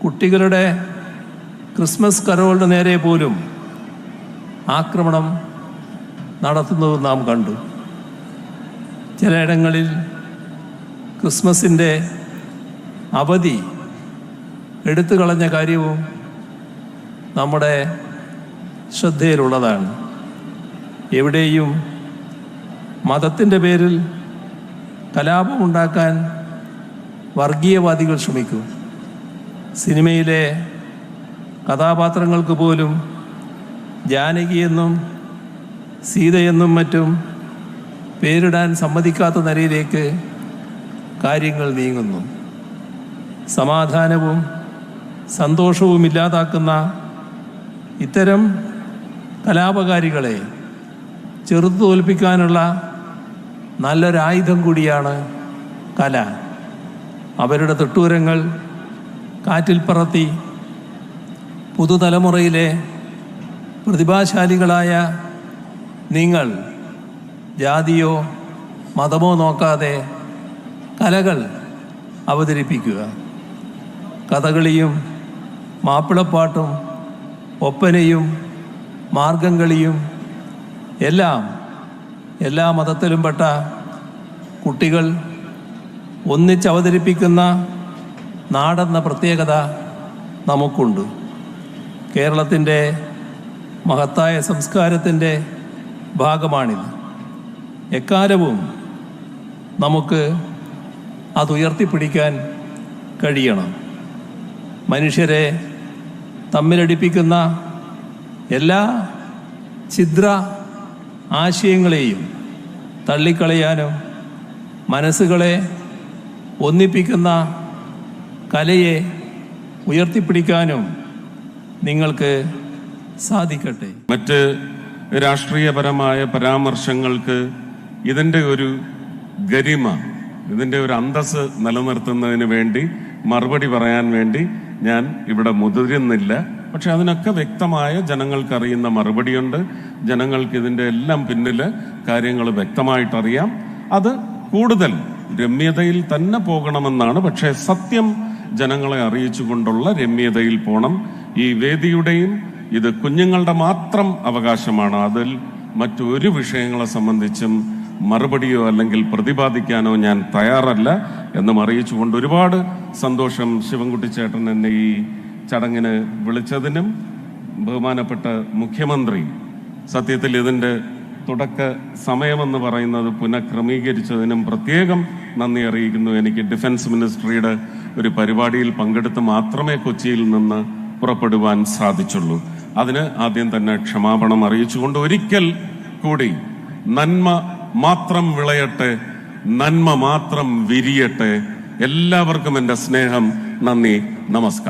കുട്ടികളുടെ ക്രിസ്മസ് കരോളിന് നേരെ പോലും ആക്രമണം നടത്തുന്നത് നാം കണ്ടു. ചിലയിടങ്ങളിൽ ക്രിസ്മസിൻ്റെ അവധി എടുത്തു കളഞ്ഞ കാര്യവും നമ്മുടെ ശ്രദ്ധയിലുള്ളതാണ്. എവിടെയും മതത്തിൻ്റെ പേരിൽ കലാപമുണ്ടാക്കാൻ വർഗീയവാദികൾ ശ്രമിക്കും. സിനിമയിലെ കഥാപാത്രങ്ങൾക്ക് പോലും ജാനകിയെന്നും സീതയെന്നും മറ്റും പേരിടാൻ സമ്മതിക്കാത്ത നിലയിലേക്ക് കാര്യങ്ങൾ നീങ്ങുന്നു. സമാധാനവും സന്തോഷവും ഇല്ലാതാക്കുന്ന ഇത്തരം കലാപകാരികളെ ചെറുത്തു തോൽപ്പിക്കാനുള്ള നല്ലൊരായുധം കൂടിയാണ് കല. അവരുടെ തെട്ടൂരങ്ങൾ കാറ്റിൽ പറത്തി പുതുതലമുറയിലെ പ്രതിഭാശാലികളായ നിങ്ങൾ ജാതിയോ മതമോ നോക്കാതെ കലകൾ അവതരിപ്പിക്കുക. കഥകളിയും മാപ്പിളപ്പാട്ടും ഒപ്പനയും മാർഗംകളിയും എല്ലാ മതത്തിലും പെട്ട കുട്ടികൾ ഒന്നിച്ചവതരിപ്പിക്കുന്ന നാടെന്ന പ്രത്യേകത നമുക്കുണ്ട്. കേരളത്തിൻ്റെ മഹത്തായ സംസ്കാരത്തിൻ്റെ ഭാഗമാണിത്. എക്കാലവും നമുക്ക് അതുയർത്തിപ്പിടിക്കാൻ കഴിയണം. മനുഷ്യരെ തമ്മിലടിപ്പിക്കുന്ന എല്ലാ ഛിദ്ര ആശയങ്ങളെയും തള്ളിക്കളയാനും മനസ്സുകളെ ഒന്നിപ്പിക്കുന്ന കലയെ ഉയർത്തിപ്പിടിക്കാനും നിങ്ങൾക്ക് സാധിക്കട്ടെ. മറ്റ് രാഷ്ട്രീയപരമായ പരാമർശങ്ങൾക്ക് ഇതിൻ്റെ ഒരു ഗരിമ, ഇതിൻ്റെ ഒരു അന്തസ്സ് നിലനിർത്തുന്നതിന് വേണ്ടി മറുപടി പറയാൻ വേണ്ടി ഞാൻ ഇവിടെ മുതിരുന്നില്ല. പക്ഷെ അതിനൊക്കെ വ്യക്തമായ ജനങ്ങൾക്കറിയുന്ന മറുപടിയുണ്ട്. ജനങ്ങൾക്ക് ഇതിൻ്റെ എല്ലാം പിന്നിൽ കാര്യങ്ങൾ വ്യക്തമായിട്ടറിയാം. അത് കൂടുതൽ രമ്യതയിൽ തന്നെ പോകണമെന്നാണ്. പക്ഷേ സത്യം ജനങ്ങളെ അറിയിച്ചുകൊണ്ടുള്ള രമ്യതയിൽ പോണം. ഈ വേദിയുടെയും ഇത് കുഞ്ഞുങ്ങളുടെ മാത്രം അവകാശമാണ്. അതിൽ മറ്റൊരു വിഷയങ്ങളെ സംബന്ധിച്ചും മറുപടിയോ അല്ലെങ്കിൽ പ്രതിപാദിക്കാനോ ഞാൻ തയ്യാറല്ല എന്നും അറിയിച്ചുകൊണ്ട് ഒരുപാട് സന്തോഷം ശിവൻകുട്ടി ചേട്ടൻ എന്നെ ഈ ചടങ്ങിന് വിളിച്ചതിനും ബഹുമാനപ്പെട്ട മുഖ്യമന്ത്രി സത്യത്തിൽ ഇതിൻ്റെ തുടക്ക സമയമെന്ന് പറയുന്നത് പുനഃക്രമീകരിച്ചതിനും പ്രത്യേകം നന്ദി അറിയിക്കുന്നു. എനിക്ക് ഡിഫൻസ് മിനിസ്ട്രിയുടെ ഒരു പരിപാടിയിൽ പങ്കെടുത്ത് മാത്രമേ കൊച്ചിയിൽ നിന്ന് പുറപ്പെടുവാൻ സാധിച്ചുള്ളൂ. അതിന് ആദ്യം തന്നെ ക്ഷമാപണം അറിയിച്ചുകൊണ്ട് ഒരിക്കൽ കൂടി നന്മ മാത്രം വിളയട്ടെ, നന്മ മാത്രം വിരിയട്ടെ. എല്ലാവർക്കും എൻ്റെ സ്നേഹം, നന്ദി, നമസ്കാരം.